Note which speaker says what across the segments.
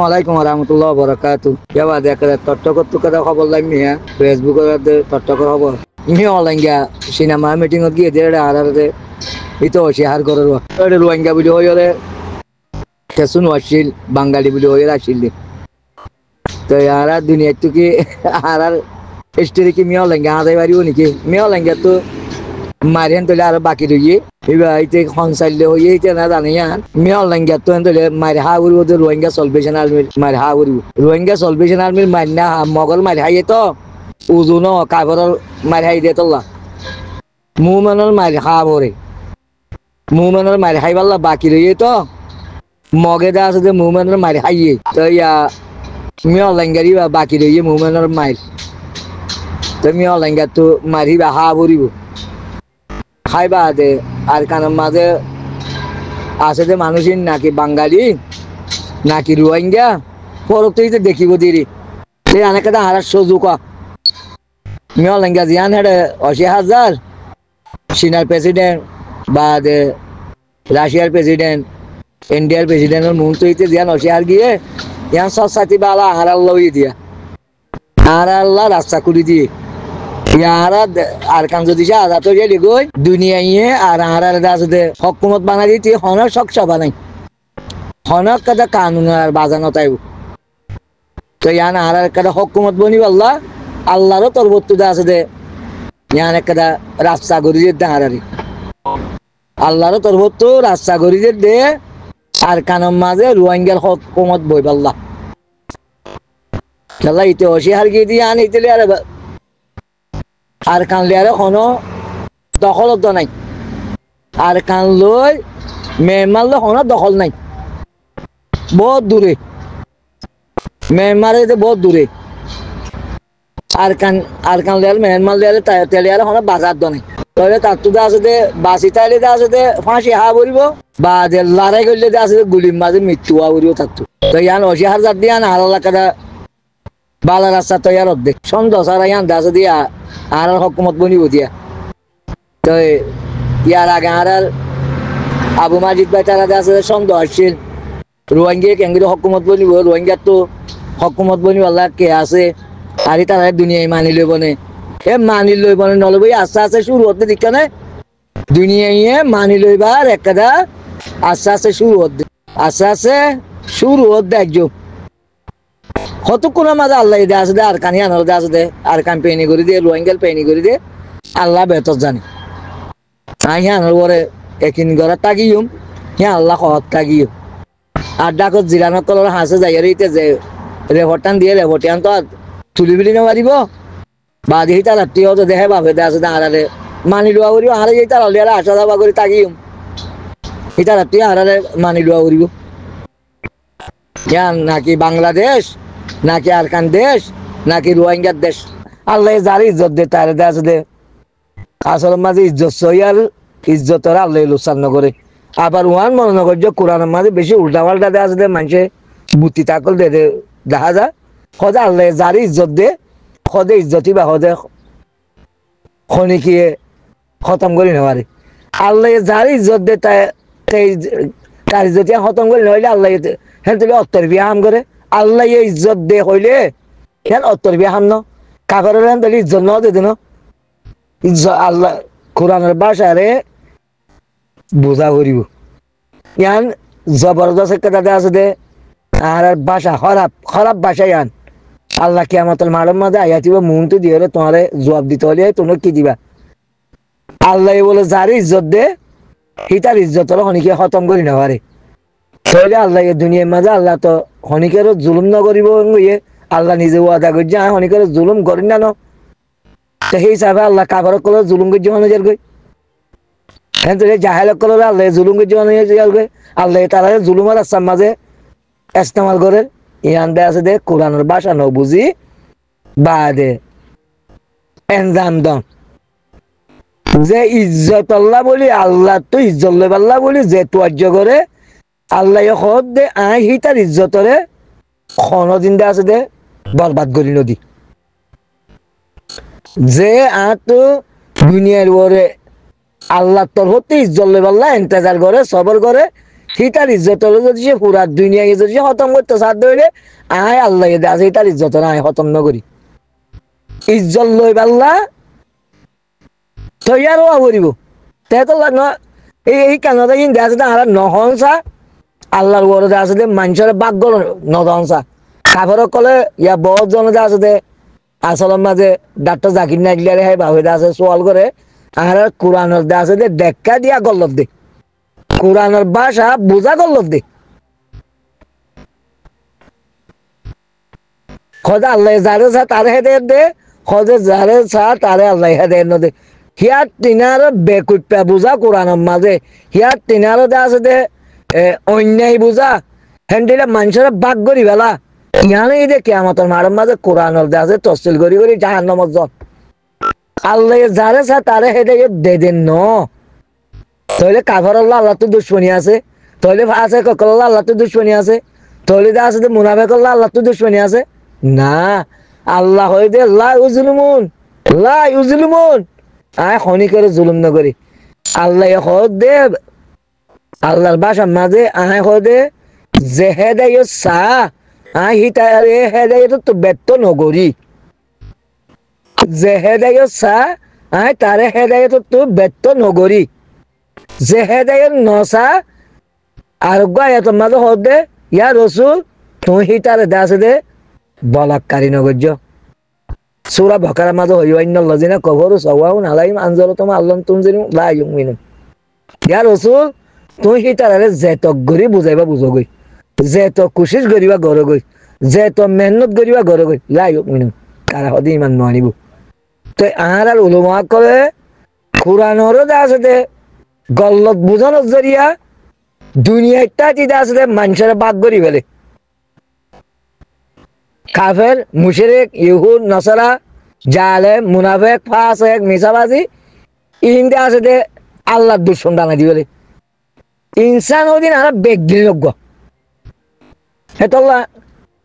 Speaker 1: আলাইকুম রহমতুল্লাহ বরকাতু কেবা দেখে তট্টকর তুকাদা খবর লাগনি হ্যাঁ ফেসবুকের তট্টকর খবর ইনি অলাইঙ্গা সিনেমা মিটিংত গিয়ে দিয়ে আড়ালে ইতো শেয়ার করে রোহিঙ্গা বুলি হয়ে কেসুন আসছিল বাঙালি বুলি হয়ে আসছিল তো আর দুনিয়া তো কি আর স্টেরি কি মেয়ে অলাইঙ্গা আদায় পারিব নাকি মেয়ে অলাইঙ্গা তো মারিয়ান তোলে আর বাকি রইয়ে এবার এইতে খনসাইলে হয়ে এইতে না জানি আর মেয়ে অলাইঙ্গা তো তোলে মারি হা উড়ব তো রোহিঙ্গা সলভেশন আর্মির মারি হা উড়ব রোহিঙ্গা সলভেশন আর্মির মারি না মগল মারি হাইয়ে তো উজুন কাগরের মারি হাই দিয়ে তোলা মুমেনের মারি হা ভরে মুমেনের মারি হাই পাল্লা বাকি রইয়ে তো মগে দা আছে যে মুমেনের মারি হাইয়ে তো ইয়া মেয়ে অলাইঙ্গারি বা বাকি রইয়ে মুমেনের মারি তো মেয়ে অলাইঙ্গা তো মারিবা হা ভরিব খাইবা দে আর কানের মাঝে আছে যে মানুষই নাকি বাঙালি নাকি রোহিঙ্গা পরক তো দেখিব দিরি সে অনেকটা হারার সুযোগ মেয়ে অলাইঙ্গা জিয়ান হেডে ৮০,০০০ চীনের প্রেসিডেন্ট বা রাশিয়ার প্রেসিডেন্ট ইন্ডিয়ার প্রেসিডেন্টের মুখ তো জিয়ান ৮০,০০০ গিয়ে ইয়ান সব সাথী বালা আর আল্লাহ দিয়ে আর আল্লাহ রাস্তা করে দিয়ে ইয়ারা আর কান যদি আজাদ হয়ে গেলি গই দুনিয়ায় আর আছে হকুমত বানাই দিতে হনক শক্সা বানাই হনক কাদা কানুন আর বাজানো তাইব তো ইয়ান আর কাদা হকুমত বনি আল্লাহ আল্লাহরও তোর বর্তুদা আছে দে ইয়ান একটা রাস্তা গড়ি দিয়ে হারারি আল্লাহরও তোর বর্তু রাস্তা গড়ি দিয়ে দে আর কানের মাঝে রোহিঙ্গার হকুমত বই পাল্লা খেলা ইতে হসি হার গিয়ে দিয়ে আন ইতে আর কান লিয়ারে কোনো দখলত নাই আর কান লই মেহমান লই কোনো দখল নাই বহুত দূরে মেহমারে বহুত দূরে আর কান লিয়ারে মেহমান লিয়ারে তেলিয়ারে কোনো বাজার নাই তাহলে তার তো আছে যে বাসি তাইলে আছে যে ফাঁসি হা বলব বা যে লড়াই করলে আছে যে গুলির মাঝে মৃত্যু হওয়া বলব থাকতো তো ইয়ান ৮০,০০০ দিয়ে আন আর এলাকাটা বালা রাস্তা তৈয়ার অর্ধেক সন্দেহ সারা ইয়ান আছে দিয়া আর হকুমত বনিব দিয়া তো ইয়ার আগে আর আবু মাজিদ ভাই তারা আছে সন্দেহ আসছিল রোহিঙ্গা কেঙ্গির হকুমত বনিব রোহিঙ্গার তো হকুমত বনিব আল্লাহ কে আছে আর তারা দুনিয়ায় মানি লইব নে এ মানি লইব নে নলব আস্তে আস্তে শুরু হতে দিকে না দুনিয়ায় মানি লইবার একটা আস্তে আস্তে শুরু হতে আস্তে আস্তে শুরু হতে একজন কতক্ষণের মাঝে আল্লাহ দে আছে দে আর কানি আনার দে আছে দে আর কান পেনি করে দিয়ে রোহিঙ্গাল পেনি করে দিয়ে আল্লাহ বেতর জানি হ্যাঁ আনার পরে একিন ঘরে তাগিম হ্যাঁ আল্লাহ সহজ তাগিম আর ডাকত জিরানোর কলর হাসে যাই যে রেভরটান দিয়ে রেভরটান তো তুলি বিলি নেওয়ারিব বা দেখি তার আত্মীয় তো দেখে বাপে দে আছে আড়ালে মানি লোয়া করিব আড়ে যাই তার হলিয়ারে আসা যাবা করে তাগিম ইতার আত্মীয় আড়ালে মানি লোয়া করিব ইয়ান নাকি বাংলাদেশ নাকি আরকান দেশ নাকি রোহিঙ্গার দেশ আল্লাহ যার ইজ্জত দে তার দে আছে দে আসল মাঝে ইজ্জত সইয়ার ইজ্জতর আল্লাহ লোকসান করে আবার ওয়ান মনে করছ কোরআনের মাঝে বেশি উল্টা পাল্টা দেওয়া আছে দে মানুষে বুদ্ধি তাকল দে দেখা যায় সদা আল্লাহ যার ইজ্জত দে সদে ইজ্জতি বা সদে খনিকিয়ে খতম করে নেওয়ারে আল্লাহ যার ইজ্জত দে তার ইজ্জত খতম করে নহলে আল্লাহ হ্যাঁ তুমি অত্তর বিয়া হাম করে আল্লাহ ইজ্জত দে হইলে হ্যাঁ অত্তর বিয়া হাম ন কাগরের হ্যাঁ তাহলে ইজ্জত ন দে দিন ইজ্জত আল্লাহ কোরআনের ভাষারে বোঝা করিব ইয়ান জবরদস্ত একটা আছে দে আর ভাষা খারাপ ভাষা ইয়ান আল্লাহ কিয়ামতের মাঠের মাঝে আইয়া দিব মুহূর্ত দিয়ে তোমার জবাব দিতে হলে তোমরা কি দিবা আল্লাহ বলে যার ইজ্জত দে হিতার ইজ্জত হলো হনিকে খতম করি না পারে তাহলে আল্লাহ দুনিয়ার মাঝে আল্লাহ তো হনিকের জুলুম ন করিব আল্লাহ নিজে ওয়াদা করছে হনিকের জুলুম করি না সেই হিসাবে আল্লাহ কাগর কলর জুলুম করছে মানুষের গই হ্যাঁ জাহেল কলর আল্লাহ জুলুম করছে মানুষের গই আল্লাহ তারা জুলুমের রাস্তার মাঝে ইস্তেমাল করে ইয়ান দে আছে দে কোরআনের ভাষা ন বুঝি বা দে এনজাম দন যে ইজ্জত আল্লাহ বলি আল্লাহ তো ইজ্জত লই আল্লাহ বলি যে তোয়াজ্য করে আল্লাহ হদ দে আই হি তার ইজ্জতরে দিন দে আছে দে বরবাদ করি নদী যে তো দুনিয়ার ওরে আল্লাহ তোর হতে ইজ্জত লই আল্লাহ ইন্তজার করে সবর করে হিতার ইজ্জত হলো যদি সে পুরা দুনিয়াকে যদি সে খতম করতে সাধ্য হইলে আয় আল্লাহ আছে হিতার ইজ্জত না আয় খতম নকরি ইজ্জত লই পাল্লা তৈয়ারও করিব তাই তো এই কানতে কিন্তু আছে আর নহংসা আল্লাহর ওরদে আছে দে মানুষের ভাগ্য নদংসা কাপড় কলে ইয়া বহুত জনতা আছে দে আসলের মাঝে ডাক্তার জাকির নাইকলিয়ারে হয় বাবুদা আছে সোয়াল করে আর কোরআনের দে আছে দে দেখা দিয়া গল্লত দে কোরআনের ভাষা বোঝা গল্লত দে খোদা আল্লাহ যারে চা তারে হেদায়ত দে খোদে যারে চা তারে আল্লাহ হেদায়ত দে হিয়ার তিনার বেকুপা বোঝা কোরআনের মাঝে হিয়ার তিনার দে আছে দে অন্যায় বোঝা হেন্ডিলে মানুষের বাক করি বেলা ইয়ানে দে কিয়ামতের মাঠের মাঝে কোরআনের দে আছে তফসিল করি করি জাহান্নামত যান আল্লাহ যারে চা তারে হেদায়ত দে দেন ন তাহলে কাফার আল্লাহ তো দুশ্মনী আছে তাহলে আছে ককল্লাহ আল্লাহ তো দুশ্মনী আছে তাহলে দে আছে মুনাফিক আল্লাহ তো দুশ্মনী আছে না আল্লাহ হয়ে দে লা ইউজলিমুন আয় খনি করে জুলুম না করি আল্লাহ হদ দে আল্লাহর বাসার মাঝে আয় হদে যে হেদায়ত সা আয় হিতারে হেদায়ত তো ব্যর্থ নগরী যে হেদায়ত সা আয় তারে হেদায়ত তো ব্যর্থ নগরী যে হেদায়ত নসা আরোগ্য আয়াতের মাঝে হদে ইয়া রসুল তুই হিতারে দাসে দে বলাৎকারী নগর্য সূরা বাকারার মাঝে হইয়ান্নাল্লাযিনা কাফারু সাওয়াউন আলাইহিম আনজারতুম আল্লাম তুনজিরু লা ইউমিনুন ইয়া রাসূল তুই হিতারে যেত গরি বুঝাইবা বুঝগই যেত কোশিশ করিবা গরগই যেত মেহনত করিবা গরগই লা ইউমিনুন কারা হদি ইমান মানিব তো আর উলামা করে কুরআনের আছে দে গল্লত বুঝানোর জরিয়া দুনিয়াটা দিতে আছে দে মানুষের বাদ করি ফেলে কাফের মুশরিক ইহুদ নাসারা জালেম মুনাফিক ফাসিক মিসাবাজি ইনদে আছে দে আল্লাহর দুশমন বানাই দিবেলে ইনসান ওদিন আর বেগদিন লগ্গ হেতল্লা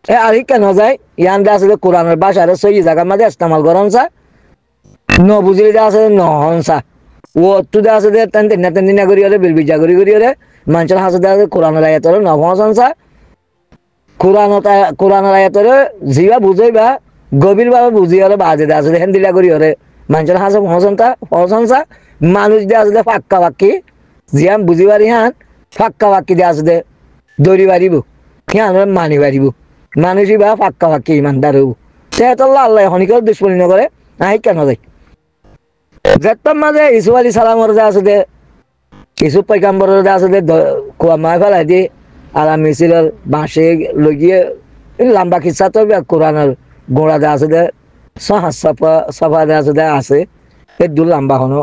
Speaker 1: এ আর কেন যায় ইয়ানদে আছে দে কোরআনের ভাষার সহি জায়গা মাঝে ইস্তেমাল করনসা ন বুঝিলে দে আছে নহনসা ও তুদে আছে দে তেন না করি হলে বিলবিজা করি হলে মানুষের হাসে দে আছে কোরআনের আয়াতের নহনসা কোরআনের আয়াতরে জিবা বুঝাইবা গভীর ভাবে বুঝি হলে বাজে দে আসলে হেন্দিলা করি হলে মানুষের হাসে হসনসা মানুষ দিয়ে আসলে ফাক্কা বাক্কি জিয়াম বুঝি পারি হান ফাক্কা বাক্কি দিয়ে আসলে দৌড়ি পারিব হিয়ান মানি পারিব মানুষই বা ফাক্কা বাক্কি ইমানদার হব সেহেতল্লা আল্লাহ হনিকেও দুশ্মনী নকরে আহি কেন যায় যেতাম মাঝে ইসুফ আলী সালামর যে আছে দে ইসুফ পৈকাম্বরের যে আছে দে কুয়া মায় ফেলাই দিয়ে আর মিছিলের বাঁশে লগিয়ে লম্বা খিচ্ছা তো কোরআনের গোড়া দে আছে দে সফা দে আছে দে আছে সেই দূর লম্বা হনো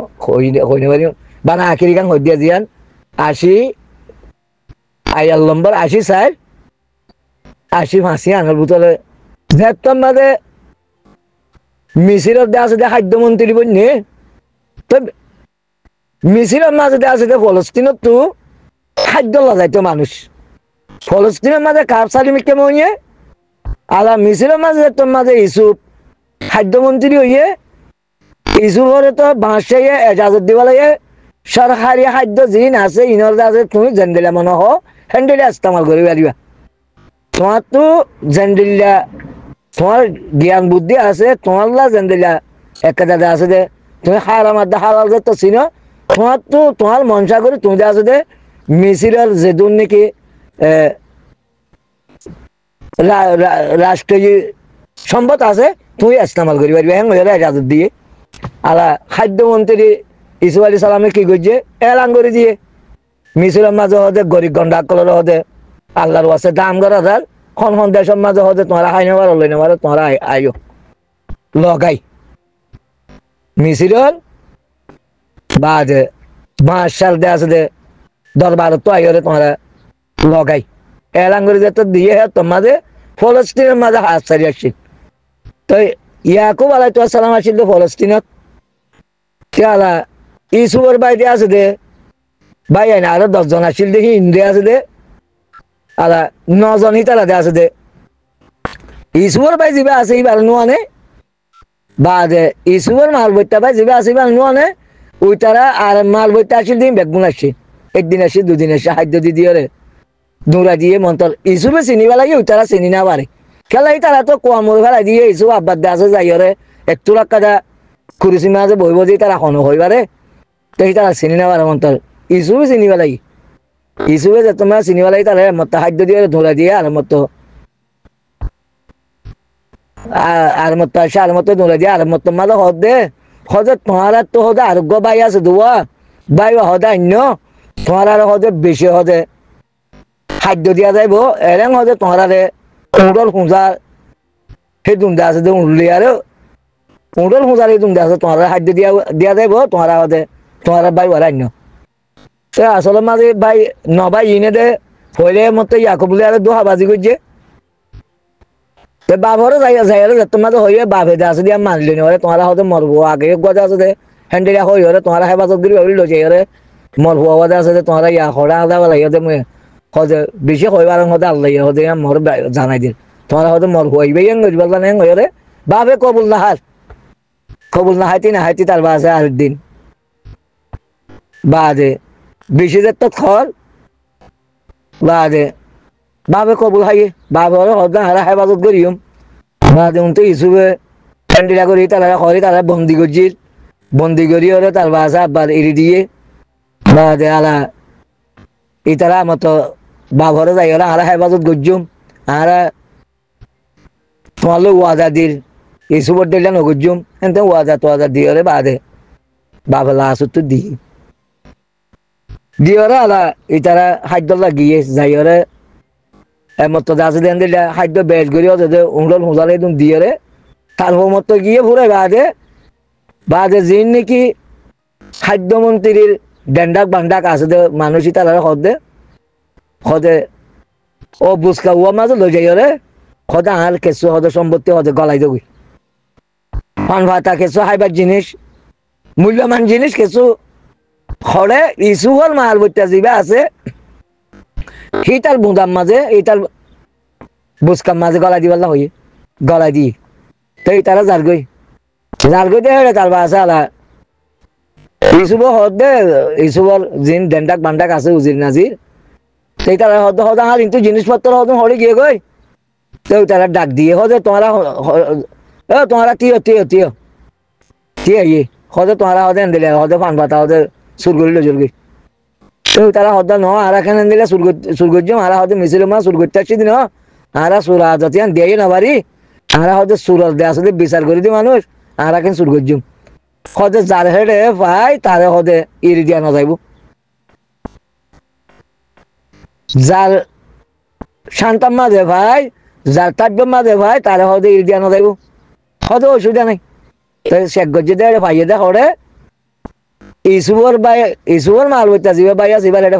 Speaker 1: হইনে পারি বানা আখিরি গান হইয়া দিয়ান 80 আয়াল নম্বর 80 সাইড 80 ফাঁসি আনার ভিতরে যেতাম মাঝে মিছিলের দে আছে দে খাদ্যমন্ত্রী বন্যে তো মিছিলের মাঝে দে আছে দে ফলস্তিনত তো খাদ্য লাগাইতো মানুষ ফলস্তিনের মাঝে কার সালিমিক কেমন হইয়ে আলা মিছিলের মাঝে তোর মাঝে ইসুফ খাদ্যমন্ত্রী হইয়ে ইসুফরে তো বাঁশাইয়ে এজাজত দিব লাগে সরকারি খাদ্য জিন আছে ইনর আছে তুমি জেন্দিলা মনে হ হ্যান্ডেলে ইস্তেমাল করি পারিবা তোমার তো জেন্দিলা তোমার জ্ঞান বুদ্ধি আছে তোমার জেন্দিলা একটা দাদা আছে দে তুমি হারাম আদা হালাল যে তো চিনো তোমার তো তোমার মনসা করি তুমি আছে দে মিছিলের যে দুর্নীতি রাষ্ট্রীয় সম্পদ আছে তুই ইস্তেমাল করি পারবি হ্যাঁ হয়ে এজাজত দিয়ে আলা খাদ্যমন্ত্রী ইসুফ আলী সালামে কি করছে এলান করে দিয়ে মিছিলের মাঝে হতে গরিব গন্ডা কলর হতে আল্লাহর ওয়াসে দাম করা তার খন দেশের মাঝে হতে তোমরা হাই নেবার লই নেবার তোমরা আইও লগাই মিছিলের বাদে 5 সাল দে আছে দে দরবার তো আইরে তোমরা লগাই এলান করে যেত দিয়ে তোমাদের ফলস্তিনের মাঝে হাত সারি আসছিল তো ইয়াকুব আলাইহিস সালাম আসছিল ফলস্তিনত তেলা ইসুফের বাইরে আছে দে ভাই আইনা আরো 10 জন আসছিল দেখি ইন্ডিয়া আছে দে আলা 9 জন হিতালা দে আছে দে ইসুফের ভাই যাবে আছে এবার নোয়ানে বাদে ইসুফের মাল বইটা ভাই যাবে আছে এবার নোয়ানে ওই তারা আর মাল বইটা আসছিল দিন বেগুন আসছে একদিন আসছে দুদিন আসছে খাদ্য দিয়ে দৌড়া দিয়ে মন্তর ইসুবে চিনি পেলাই তারা চিনি না পারে খেলাই তারা তো কোয়ামুর ফেলাই দিয়ে ইসু আব্বাদ দে আছে যাইরে একটু লাখ কাদা কুরুসি মাঝে বই বই তারা হনো হইবারে তো তারা চিনি না পারে মন্তর ইসুবে চিনি পেলাই ইসুবে যে তোমার চিনি পেলাই তারা মত খাদ্য দিয়ে দৌড়া দিয়ে আর মত আসে আর মতো দৌড়া দিয়ে আর মত মাঝে হদ দে হদে তোমার তো হদে আরোগ্য বাই আছে দুয়া বাই হদে অন্য তোমার আর হদে বেশি হদে খাদ্য দিয়া যাইব এরেং হদে তোমার উঁটল খুঁজার সেই দুমদা আছে যে উঠলি আর উঁটল খুঁজার এই দুমদা আছে তোমার খাদ্য দিয়া যাইব তোমার হদে তোমার বাই ওরা অন্য আসলে মাঝে ভাই নবাই ইনে দে ফলে মতো ইয়াকো বলে আর দোহা বাজি করছে বাবরও যাই তোমার হয়ে বাপে দে আছে দিয়া মানলি নি তোমার হতে মরবো আগে গজা আছে হ্যান্ডেলিয়া হই হরে তোমার হেফাজত করি ভাবি লইছে হরে মরবো আওয়াজ আছে যে তোমার ইয়া হরা আদা লাগে যে হতে বেশি হইবার হতে আল্লাহ হতে মর জানাই দিন তোমার হতে মর হইবে গজবাল জানে হরে বাপে কবুল না হাইতি তার বাসে আরেকদিন বাদে বেশি যে তো খর বাদে বাপে কবুল হাইয়ে বাপে হরে হদা হারা হেফাজত করিম বাদে উনতে ইসুবে হ্যান্ডেলিয়া করি তারা হরে তারা বন্দি করি হরে তার বাসে আব্বার এড়ি দিয়ে বাদে আলা ইতারা মতো বাবরে যাই হলে আরা হেফাজত গজ্জুম আরা তোমার ওয়াদা দিল ইসুবর দিলে নগজ্জুম এনতে ওয়াদা দিয়ে হলে বাদে বাবা লাস্ট তো দিয়ে হরে আলা ইতারা খাদ্য লাগিয়ে যাই হরে মতো দাস দেন দিলে খাদ্য বেশ করি হতে উঁড়ল হুঁজালে দিয়ে হরে তারপর মতো গিয়ে ফুরে বাদে যিনি নাকি খাদ্যমন্ত্রীর ডেন্ডাক বান্ডাক আছে মানুষই তারা হদে ও বুসকা উয়া মাঝে লই যাই রে হদে আর কেঁচু হদে সম্পত্তি হদে গলাই দেবই পান ভাতা কেঁচু হাইবার জিনিস মূল্যবান জিনিস কেঁচু হরে ইসু হল মাল বইটা যিবা আছে সেইটার বুঁদার মাঝে এইটার বুসকার মাঝে গলাই দিবার হই গলাই দি তো এই তারা জারগই দিয়ে তার বাসা আলা ইসুব হদে ইসুবর জিন ডেন্ডাক বান্ডাক আছে উজির নাজির সেই তারা হদে আর কিন্তু জিনিসপত্র হদে হরে গিয়ে গই তো তারা ডাক দিয়ে হদে তোমারা টিও ইয়ে হদে তোমারা হদে দিলে হদে পান পাতা হদে সুর করি লজল গই তো তারা হদে ন আর এখানে দিলে সুরগজ্য আর হদে মিছিল মা সুর করতে আসছি দিন আর সুরা জাতি দিয়ে না পারি আর হদে সুর দে আসলে বিচার করে দি মানুষ আর এখন সুরগজ্য হদে যার হেডে পাই তারে হদে ইরি দিয়া না যাইব যার শান্তার মাঝে ভাই যার তাব্যের মাঝে ভাই তারে হদে ইরি দিয়া না যাইব হদে অসুবিধা নাই শেখ গজ্জে দে ভাইয়ে দে হরে ইসুবর মাল বইতা যাবে ভাই আছে এবার এটা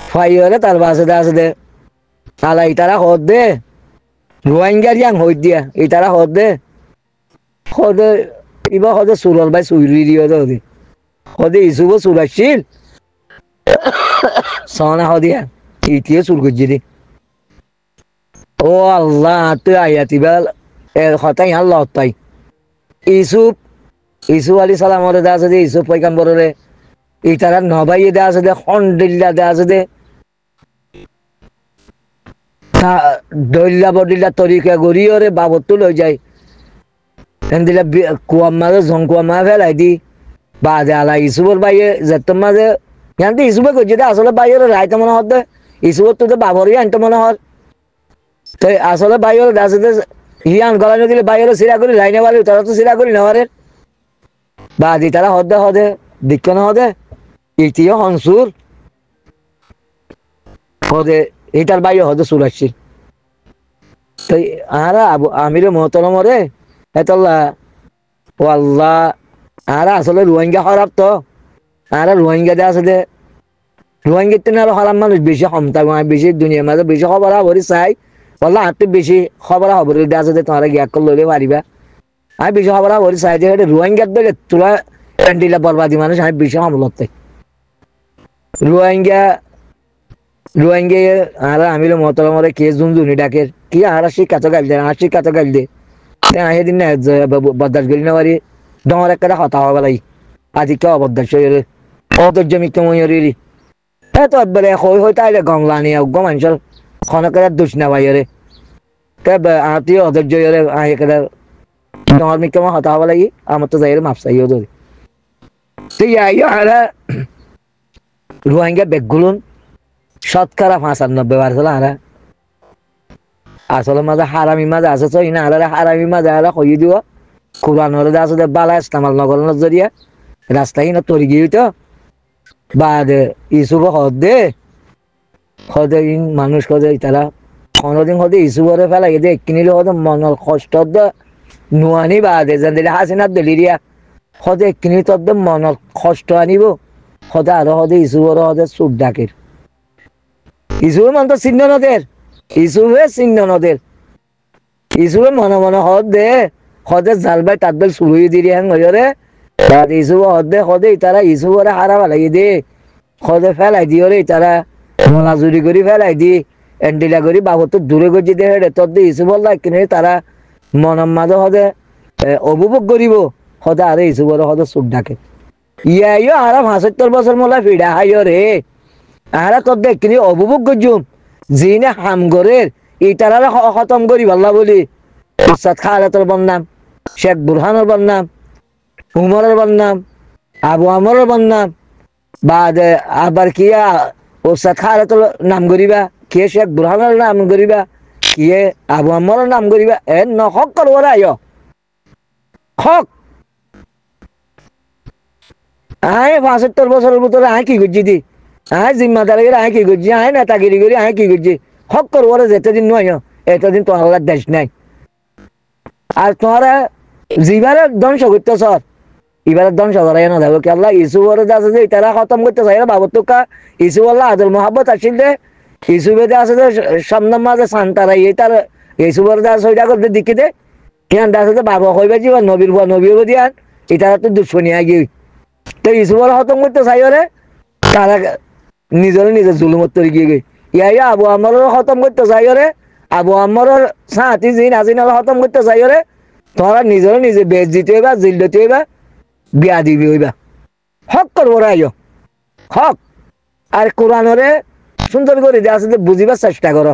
Speaker 1: ফাইয়ে হলে তার বাসে দে তালা ইতারা হদ দে রোহিঙ্গার ইয়াং হই দিয়া ইতারা হদে এবার হদে সুরল ভাই সুরি দিয়ে হদে ইসুব সুর আসছিল সনা হদিয়া ইতিও সুর করছি দি ও আল্লাহ তুই আয়াতিবাল এর হতাই আর লতাই ইসুফ আলী সালাম ওরে দে আছে দে ইসুফ পয়গাম্বরে ইতারা নবাইয়ে দে আছে দে হন্ডিল্লা দে আছে দে দইল্লা বডিল্লা তরিকা গড়িয়ে বাবত লই যায় দিলে কুয়ার মাঝে ঝংকুয়ার মাঝে ফেলাই দি বাদে আলা ইসুবর বাইয়ে যেতম মাঝে জানতে ইসুবে করছে আসলে বাইরে রাইতে মনে হতে ইসুবর তো বাবরই আনতে মনে হয় তো আসলে বাইরে দাসে হিয়ান গলানো দিলে বাইরে সিরা করি লাইনে বাড়ি তারা তো সিরা করি নেওয়ারে বাদি তারা হদে দিক্ষ না হদে ইতিও হনসুর হদে এটার বাইরে হদে সুর আসছিল তো আরা আমির মোহতরম রে এতল্লা ও আল্লাহ আর আসলে রোহিঙ্গা খারাপ তো আর রোহিঙ্গা দে আছে দে রোহিঙ্গা তেন আর খারাপ মানুষ বেশি ক্ষমতা বেশি দুনিয়ার মাঝে বেশি খবর হবরি চাই বললাম হাতে বেশি খবর হবরি দে আছে দে তোমার গ্যাক করে লইলে পারিবা আমি বেশি খবর হবরি চাই যে রোহিঙ্গার দলে তোলা প্যান্ডিলা বরবাদি মানুষ আমি বেশি হামলত রোহিঙ্গা আর আমির মোহতরমরে কে জুনজুনি ডাকের কি আর শিক্ষা তো গাইল দে আর শিক্ষা তো গাইল দে সেদিন না বরদাস করি না পারি ডর একটা হতা হওয়া লাই আদি কেউ অবদাস অধৈর্য মিক্ত ময়ূরি তো একবারে হই তাইলে গমলা নিয়ে উগ্র মানুষের খনকের দোষ না ভাইরে আত্মীয় অধৈর্য আয় তোমার মিকে আমার হতা হওয়া লাগি আমার তো যাই মাপ চাইও ধরি তুই আইয়া রোহিঙ্গা বেগগুলুন শতকরা 95% আরা আসলে মাঝে হারামি মাঝে আছে তো ইনা আরে হারামি মাঝে আরা কই দিব কুরআনের দাস দে বালা ইস্তেমাল নগরের জরিয়া রাস্তায় না তরি গিয়ে তো বাদ ইসুব হদে ইন মানুষ কদে তারা কোনদিন হদে ইসুবরে ফেলা গেছে কিনিলে হদে মনের কষ্ট নুয়ানি বাদে যেন দিলে হাসিনার দলিরিয়া হদে কিনি তদ্দে মনের কষ্ট আনিব হদে আরো হদে ইসুবরে হদে চুপ ডাকের ইসুবে মন তো চিহ্ন নদের ইসুবে চিহ্ন নদের ইসুবে মনে মনে হদে জালবাই তাদবেল শুরুই দিরি হ্যাং হইরে বাদ ইসুব হদে তারা ইসুবরে হারাবা লাগি দে হদে ফেলাই দিওরে তারা মলা জুরি করে ফেলাই দি এন্ডিলা করি বাবত দূরে গজি দে হেডে তোর দে ইসুবর কিনে তারা মনের মাঝে হদে অবুভোগ করিব হদে আরে ইসুবরে হদে চুপ ডাকে ইয়া আরা 75 বছর মোলা ফিডা হাইও রে আরা তোর দেখ কিনে অবুভোগ করছুম জিনে হামগরের ইতারা খতম করি ভাল্লা বলি উস্তাদ খালেদের বন্নাম শেখ বুরহানের বন্নাম উমরের বন্নাম আবু আমরের বন্নাম বাদ আবার কিয়া উস্তাদ খালেদের নাম করিবা কে শেখ বুরহানের নাম করিবা কে আবু আমরের নাম করিবা এ নহক করবো রে আয় হক আয় 75 বছরের ভিতরে আয় কি করছি দি আয় জিম্মাদারি আয় কি করছি আয় নেতাগিরি করি আয় কি করছি হক করবো রে যেতদিন নয় এতদিন তো আল্লাহ দেশ নাই আর তোমরা জিবারে ধ্বংস করতে সর এবারে ধ্বংস করাই না দেখো কি আল্লাহ ইসুবরে আছে যে তারা খতম করতে চাই বাবত তোকা ইসু আল্লাহ আদল মোহাব্বত আসিল দে ইসুবেদে আছে যে সামনের মাঝে শান্তারা এই তার ইসুবরে আছে ওইটা করতে দিকে দে কেন আছে যে বাবা কইবা জীবন নবীর বুয়া নবীর দিয়ান এটা তো দুশ্মনী আগে তো ইসুবরে খতম করতে চাই রে তারা নিজের জুলুমত তৈরি গিয়ে গই ইয়া আবু আমরের খতম করতে চাই রে আবু আমরের সাথী জিন আজিন খতম করতে চাই রে তোরা নিজে বেচ দিতে হইবা জিল দিতে হইবা বিয়া দিবি হইবা হক করবো রাই হক আর কোরআনরে সুন্দর করে দিয়ে আছে বুঝিবার চেষ্টা করো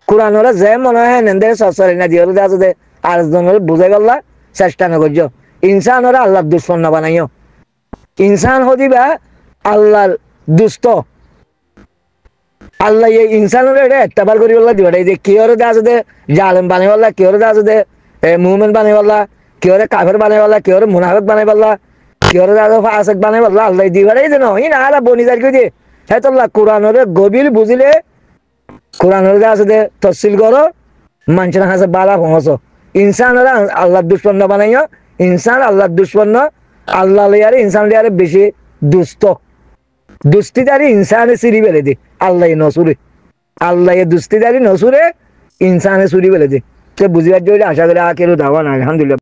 Speaker 1: কোরআনরে যে মনে হয় নেন্দে সসরে না দিয়ে আছে আর জনের বুঝাই পারলা চেষ্টা না করছো ইনসানরে আল্লাহর দুশ্মন না বানাইও ইনসান হদিবা আল্লাহর দুষ্ট আল্লাহ এই ইনসানের একটা বার করি বললা দিবা যে কি ওরে আছে দে জালেম বানাই বললা কি ওরে আছে দে মুমিন বানাই বললা কি ওরে কাফের বানাই বললা কি ওরে মুনাফিক বানাই বললা কি ওরে ফাসিক বানাই বললা আল্লাহ দিবা রে যেন ই না আলা বনি যার কই দে হ্যাঁ তো কোরআনের গভীর বুঝিলে কোরআনের আছে দে তফসিল করো মানুষের হাসে বালা পৌঁছো ইনসানরা আল্লাহর দুশ্মন না বানাইও ইনসান আল্লাহর দুশ্মন না আল্লাহ লিয়ারে ইনসান লিয়ারে বেশি দুষ্ট দুস্তিদারি ইনসানে সিঁড়ি বেলে দে আল্লাহ নসুরে আল্লাহ দুস্তিদারি নসুরে ইনসানে চুরি বেলে দে বুঝিবার জন্য আশা করি আখেরও দাওয়ান আলহামদুলিল্লাহ।